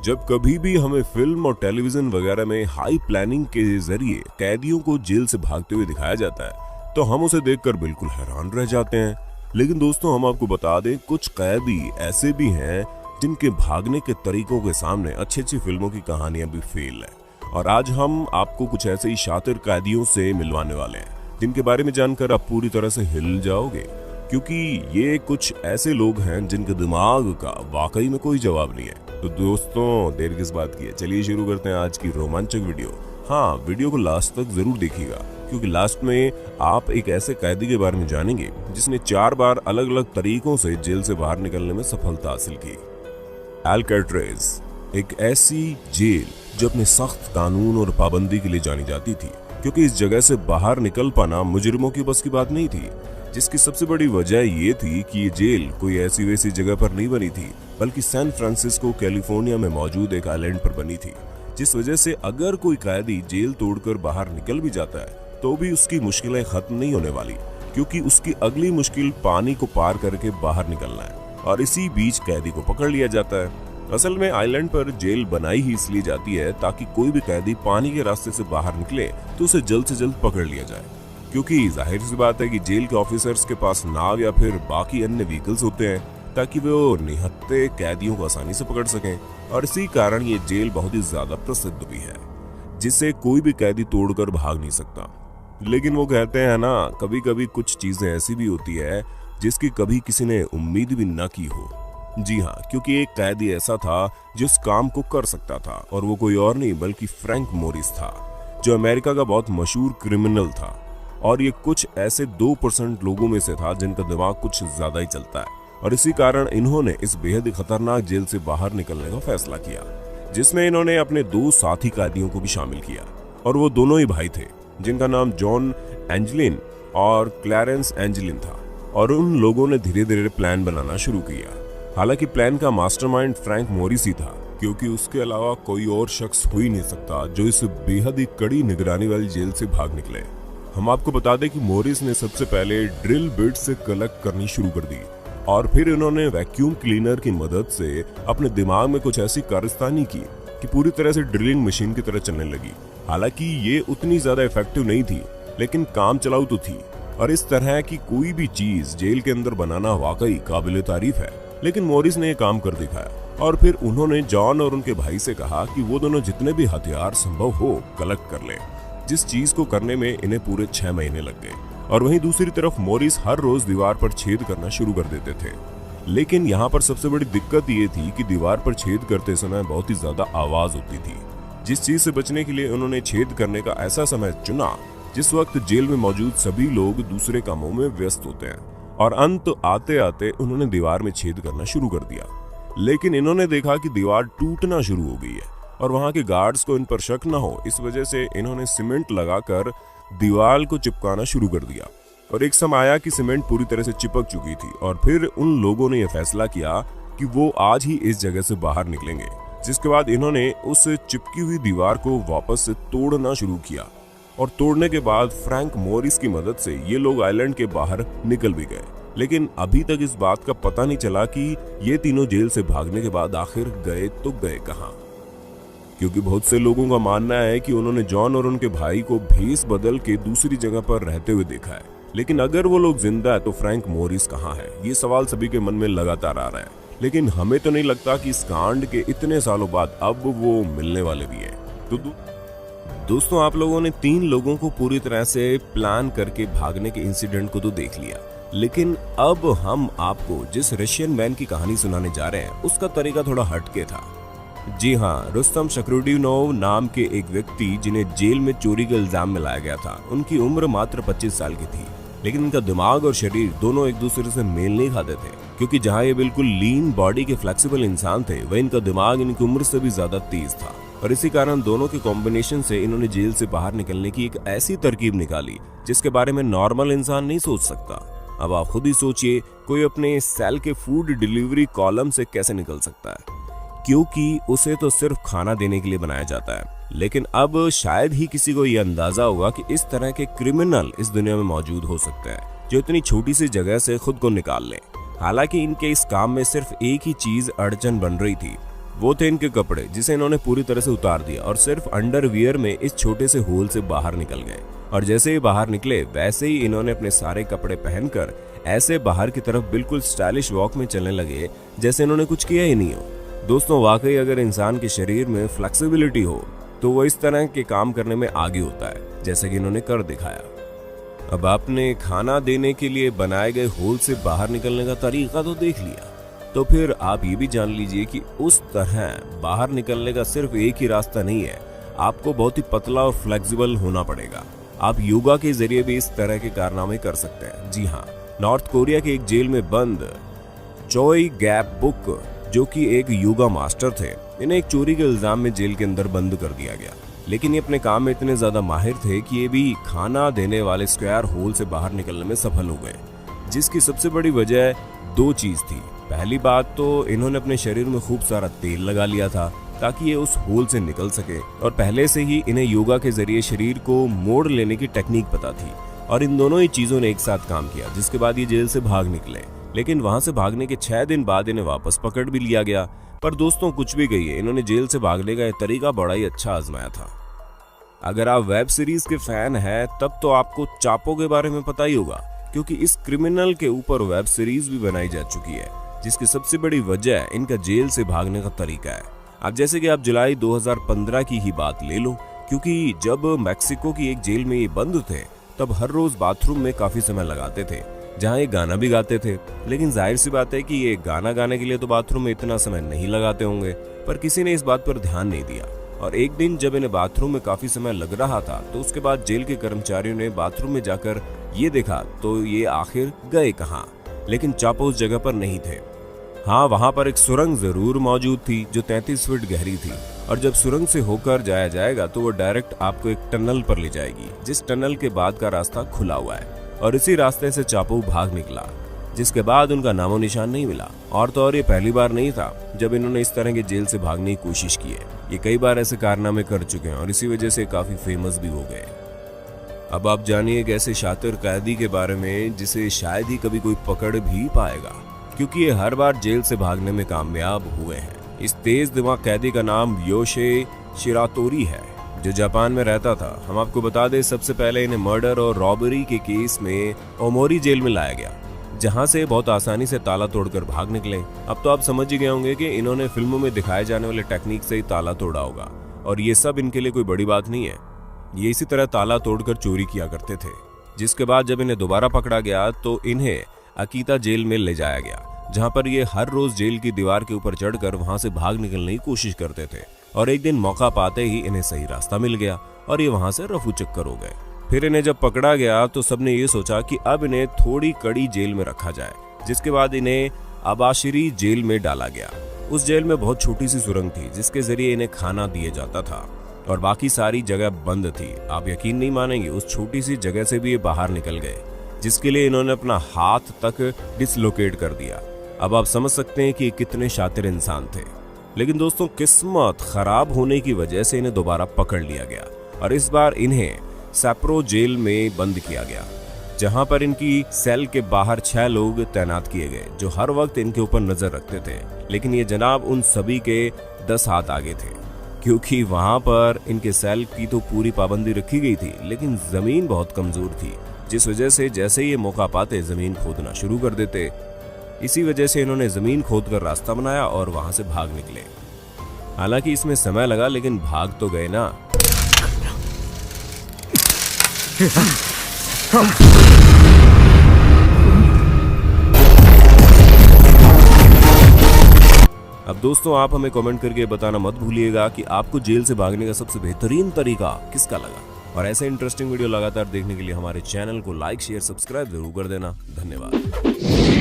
जब कभी भी हमें फिल्म और टेलीविजन वगैरह में हाई प्लानिंग के जरिए कैदियों को जेल से भागते हुए दिखाया जाता है तो हम उसे देखकर बिल्कुल हैरान रह जाते हैं। लेकिन दोस्तों, हम आपको बता दें, कुछ कैदी ऐसे भी हैं जिनके भागने के तरीकों के सामने अच्छी अच्छी फिल्मों की कहानियां भी फेल है। और आज हम आपको कुछ ऐसे ही शातिर कैदियों से मिलवाने वाले हैं जिनके बारे में जानकर आप पूरी तरह से हिल जाओगे, क्योंकि ये कुछ ऐसे लोग हैं जिनके दिमाग का वाकई में कोई जवाब नहीं है। तो दोस्तों, देर किस बात की है, चलिए शुरू करते हैं आज की रोमांचक वीडियो। हाँ, वीडियो को लास्ट तक जरूर देखिएगा, क्योंकि लास्ट में आप एक ऐसे कैदी के बारे में जानेंगे जिसने 4 बार अलग अलग तरीकों से जेल से बाहर निकलने में सफलता हासिल की। अल्काट्रेज़ एक ऐसी जेल जो अपने सख्त कानून और पाबंदी के लिए जानी जाती थी, क्योंकि इस जगह से बाहर निकल पाना मुजरिमों की बस की बात नहीं थी। जिसकी सबसे बड़ी वजह ये थी कि ये जेल कोई ऐसी वैसी जगह पर नहीं बनी थी, बल्कि सैन फ्रांसिस्को कैलिफोर्निया में मौजूद एक आइलैंड पर बनी थी। जिस वजह से अगर कोई कैदी जेल तोड़कर बाहर निकल भी जाता है तो भी उसकी मुश्किलें खत्म नहीं होने वाली, क्योंकि उसकी अगली मुश्किल पानी को पार करके बाहर निकलना है, और इसी बीच कैदी को पकड़ लिया जाता है। असल में आइलैंड पर जेल बनाई ही इसलिए जाती है ताकि कोई भी कैदी पानी के रास्ते से बाहर निकले तो उसे जल्द से जल्द पकड़ लिया जाए, क्योंकि जाहिर सी बात है कि जेल के ऑफिसर्स के पास नाव या फिर बाकी अन्य व्हीकल्स होते हैं ताकि वो निहत्थे कैदियों को आसानी से पकड़ सकें। और इसी कारण ये जेल बहुत ही ज्यादा प्रसिद्ध भी है, जिसे कोई भी कैदी तोड़कर भाग नहीं सकता। लेकिन वो कहते हैं ना, कभी कभी कुछ चीजें ऐसी भी होती है जिसकी कभी किसी ने उम्मीद भी न की हो। जी हाँ, क्योंकि एक कैदी ऐसा था जिस काम को कर सकता था, और वो कोई और नहीं बल्कि फ्रैंक मोरिस था, जो अमेरिका का बहुत मशहूर क्रिमिनल था। और ये कुछ ऐसे 2% लोगों में से था जिनका दिमाग कुछ ज्यादा ही चलता है, और इसी कारण इन्होंने इस बेहद खतरनाक जेल से बाहर निकलने का फैसला किया, जिसमें इन्होंने अपने 2 साथी कैदियों को भी शामिल किया। और वो दोनों ही भाई थे, जिनका नाम जॉन एंजेलिन और क्लैरेंस एंजेलिन था। और उन लोगों ने धीरे धीरे प्लान बनाना शुरू किया। हालांकि प्लान का मास्टरमाइंड फ्रैंक मोरिस ही था, क्योंकि उसके अलावा कोई और शख्स हो ही नहीं सकता जो इस बेहद ही कड़ी निगरानी वाली जेल से भाग निकले। हम आपको बता दें कि मोरिस ने सबसे पहले ड्रिल बिट से कलेक्ट करनी शुरू कर दी, और फिर इन्होंने वैक्यूम क्लीनर की मदद से अपने दिमाग में कुछ ऐसी कारस्तानी की कि पूरी तरह से ड्रिलिंग मशीन की तरह चलने लगी। हालांकि ये उतनी ज्यादा इफेक्टिव नहीं थी, लेकिन काम चलाऊ तो थी। और इस तरह की कोई भी चीज जेल के अंदर बनाना वाकई काबिल तारीफ है। लेकिन मोरिस ने ये काम कर दिखाया, और फिर उन्होंने जॉन और उनके भाई से कहा कि वो दोनों जितने भी हथियार संभव हो कलेक्ट कर लें, जिस चीज को करने में इन्हें पूरे 6 महीने लग गए। और वहीं दूसरी तरफ मोरिस हर रोज दीवार पर छेद करना शुरू कर देते थे। लेकिन यहाँ पर सबसे बड़ी दिक्कत ये थी कि दीवार पर छेद करते समय बहुत ही ज्यादा आवाज होती थी। जिस चीज से बचने के लिए उन्होंने छेद करने का ऐसा समय चुना जिस वक्त जेल में मौजूद सभी लोग दूसरे कामों में व्यस्त होते हैं। और अंत आते आते उन्होंने दीवार में छेद करना शुरू कर दिया। लेकिन इन्होंने देखा कि दीवार टूटना शुरू हो गई है, और वहां के गार्ड्स को इन पर शक न हो, इस वजह से इन्होंने सीमेंट लगाकर दीवार को चिपकाना शुरू कर दिया। और एक समय आया कि सीमेंट पूरी तरह से चिपक चुकी थी, और फिर उन लोगों ने यह फैसला किया कि वो आज ही इस जगह से बाहर निकलेंगे। जिसके बाद इन्होंने उस चिपकी हुई दीवार को वापस से तोड़ना शुरू किया, और तोड़ने के बाद फ्रैंक मोरिस की मदद से ये लोग आइलैंड के बाहर निकल भी गए। लेकिन अभी तक इस बात का पता नहीं चला कि ये तीनों जेल से भागने के बाद आखिर गए तो गए कहां, क्योंकि बहुत से लोगों का मानना है कि उन्होंने जॉन और उनके भाई को भेस बदल के दूसरी जगह पर रहते हुए देखा है। लेकिन अगर वो लोग जिंदा है तो फ्रैंक मोरिस कहां है? ये सवाल सभी के मन में लगातार आ रहा है। लेकिन हमें तो नहीं लगता कि इस कांड के इतने सालों बाद अब वो मिलने वाले भी हैं। तो दोस्तों, आप लोगों ने 3 लोगों को पूरी तरह से प्लान करके भागने के इंसिडेंट को तो देख लिया, लेकिन अब हम आपको जिस रशियन मैन की कहानी सुनाने जा रहे हैं उसका तरीका थोड़ा हटके था। जी हाँ, रुस्तम शकरुडिनोव नाम के एक व्यक्ति जिन्हें जेल में चोरी का इल्जाम में लाया गया था। उनकी उम्र मात्र 25 साल की थी, लेकिन इनका दिमाग और शरीर दोनों एक दूसरे से मेल नहीं खाते थे, क्योंकि जहाँ ये बिल्कुल लीन बॉडी के फ्लेक्सिबल इंसान थे, वह इनका दिमाग इनकी उम्र से भी ज्यादा तेज था। और इसी कारण दोनों के कॉम्बिनेशन से इन्होंने जेल से बाहर निकलने की एक ऐसी तरकीब निकाली जिसके बारे में नॉर्मल इंसान नहीं सोच सकता। अब आप खुद ही सोचिए, कोई अपने सेल के फूड डिलीवरी कॉलम से कैसे निकल सकता है, क्योंकि उसे तो सिर्फ खाना देने के लिए बनाया जाता है। लेकिन अब शायद ही किसी को यह अंदाजा होगा कि इस तरह के क्रिमिनल इस दुनिया में मौजूद हो सकते हैं जो इतनी छोटी सी जगह से खुद को निकाल लें। हालांकि इनके इस काम में सिर्फ एक ही चीज अड़चन बन रही थी, वो थे इनके कपड़े, जिसे इन्होंने पूरी तरह से उतार दिया और सिर्फ अंडरवियर में इस छोटे से होल से बाहर निकल गए। और जैसे ही बाहर निकले वैसे ही इन्होंने अपने सारे कपड़े पहनकर ऐसे बाहर की तरफ बिल्कुल स्टाइलिश वॉक में चलने लगे जैसे इन्होंने कुछ किया ही नहीं हो। दोस्तों, वाकई अगर इंसान के शरीर में फ्लेक्सिबिलिटी हो तो वो इस तरह के काम करने में आगे होता है, जैसे कि इन्होंने कर दिखाया। अब आपने खाना देने के लिए बनाए गए होल से बाहर निकलने का तरीका तो देख लिया, तो फिर आप ये भी जान लीजिए कि उस तरह बाहर निकलने का सिर्फ एक ही रास्ता नहीं है, आपको बहुत ही पतला और फ्लेक्सिबल होना पड़ेगा। आप योगा के जरिए भी इस तरह के कारनामे कर सकते हैं। जी हाँ, नॉर्थ कोरिया के एक जेल में बंद चोई गैप बुक, जो कि एक योगा मास्टर थे, इन्हें एक चोरी के इल्जाम में जेल के अंदर बंद कर दिया गया। लेकिन ये अपने काम में इतने ज्यादा माहिर थे कि ये भी खाना देने वाले स्क्वायर होल से बाहर निकलने में सफल हो गए, जिसकी सबसे बड़ी वजह दो चीज थी। पहली बात तो इन्होंने अपने शरीर में खूब सारा तेल लगा लिया था ताकि ये उस होल से निकल सके, और पहले से ही इन्हें योगा के जरिए शरीर को मोड़ लेने की टेक्निक पता थी। और इन दोनों ही चीजों ने एक साथ काम किया, जिसके बाद ये जेल से भाग निकले। लेकिन वहां से भागने के 6 दिन बाद इन्हें वापस पकड़ भी लिया गया। पर दोस्तों, कुछ भी कहिए, इन्होंने जेल से भागने का तरीका बड़ा ही अच्छा आजमाया था। अगर आप वेब सीरीज के फैन हैं तब तो आपको चापो के बारे में पता ही होगा, क्योंकि इस क्रिमिनल के ऊपर वेब सीरीज भी बनाई जा चुकी है, जिसकी सबसे बड़ी वजह इनका जेल से भागने का तरीका है। अब जैसे कि आप जुलाई 2015 की ही बात ले लो, क्योंकि जब मैक्सिको की एक जेल में ये बंद थे तब हर रोज बाथरूम में काफी समय लगाते थे, जहाँ ये गाना भी गाते थे। लेकिन जाहिर सी बात है कि ये गाना गाने के लिए तो बाथरूम में इतना समय नहीं लगाते होंगे, पर किसी ने इस बात पर ध्यान नहीं दिया। और एक दिन जब इन्हें बाथरूम में काफी समय लग रहा था, तो उसके बाद जेल के कर्मचारियों ने बाथरूम में जाकर ये देखा तो ये आखिर गए कहाँ। लेकिन चापो उस जगह पर नहीं थे। हाँ, वहां पर एक सुरंग जरूर मौजूद थी जो 33 फीट गहरी थी, और जब सुरंग से होकर जाया जाएगा तो वो डायरेक्ट आपको एक टनल पर ले जाएगी, जिस टनल के बाद का रास्ता खुला हुआ है। और इसी रास्ते से चापो भाग निकला, जिसके बाद उनका नामो निशान नहीं मिला। और तो और ये पहली बार नहीं था जब इन्होंने इस तरह के जेल से भागने की कोशिश की है। ये कई बार ऐसे कारनामे कर चुके हैं और इसी वजह से काफी फेमस भी हो गए। अब आप जानिए एक ऐसे शातिर कैदी के बारे में जिसे शायद ही कभी कोई पकड़ भी पाएगा, क्योंकि ये हर बार जेल से भागने में कामयाब हुए हैं। इस तेज दिमाग कैदी का नाम योशे शिरातोरी है, जो जापान में रहता था। हम आपको बता दें, सबसे पहले इन्हें मर्डर और रॉबरी के केस में ओमोरी जेल में लाया गया, जहां से बहुत आसानी से ताला तोड़कर भाग निकले। अब तो आप समझ ही गए होंगे कि इन्होंने फिल्मों में दिखाए जाने वाले टेक्निक से ही ताला तोड़ा होगा, और ये सब इनके लिए कोई बड़ी बात नहीं है। ये इसी तरह ताला तोड़कर चोरी किया करते थे। जिसके बाद जब इन्हें दोबारा पकड़ा गया तो इन्हें अकीता जेल में ले जाया गया, जहां पर ये हर रोज जेल की दीवार के ऊपर चढ़कर वहां से भाग निकलने की कोशिश करते थे। और एक दिन मौका पाते ही इन्हें सही रास्ता मिल गया और ये वहां से रफू चक्कर हो गए। फिर इन्हें जब पकड़ा गया तो सबने ये सोचा कि अब इन्हें थोड़ी कड़ी जेल में रखा जाए, जिसके बाद इन्हें अबाशिरी जेल में डाला गया। उस जेल में बहुत छोटी सी सुरंग थी जिसके जरिए इन्हें खाना दिया जाता था, और बाकी सारी जगह बंद थी। आप यकीन नहीं मानेंगे, उस छोटी सी जगह से भी ये बाहर निकल गए, जिसके लिए इन्होंने अपना हाथ तक डिसलोकेट कर दिया। अब आप समझ सकते हैं कि कितने शातिर इंसान थे। लेकिन दोस्तों, किस्मत खराब होने की वजह से इन्हें दोबारा पकड़ लिया गया और इस बार इन्हें सैप्रो जेल में बंद किया गया, जहां पर इनकी सेल के बाहर 6 लोग तैनात किए गए जो हर वक्त इनके ऊपर नजर रखते थे। लेकिन ये जनाब उन सभी के 10 हाथ आगे थे, क्योंकि वहां पर इनके सेल की तो पूरी पाबंदी रखी गई थी, लेकिन जमीन बहुत कमजोर थी, जिस वजह से जैसे ये मौका पाते जमीन खोदना शुरू कर देते। इसी वजह से इन्होंने जमीन खोदकर रास्ता बनाया और वहां से भाग निकले। हालांकि इसमें समय लगा, लेकिन भाग तो गए ना। अब दोस्तों, आप हमें कमेंट करके बताना मत भूलिएगा कि आपको जेल से भागने का सबसे बेहतरीन तरीका किसका लगा। और ऐसे इंटरेस्टिंग वीडियो लगातार देखने के लिए हमारे चैनल को लाइक, शेयर, सब्सक्राइब जरूर कर देना। धन्यवाद।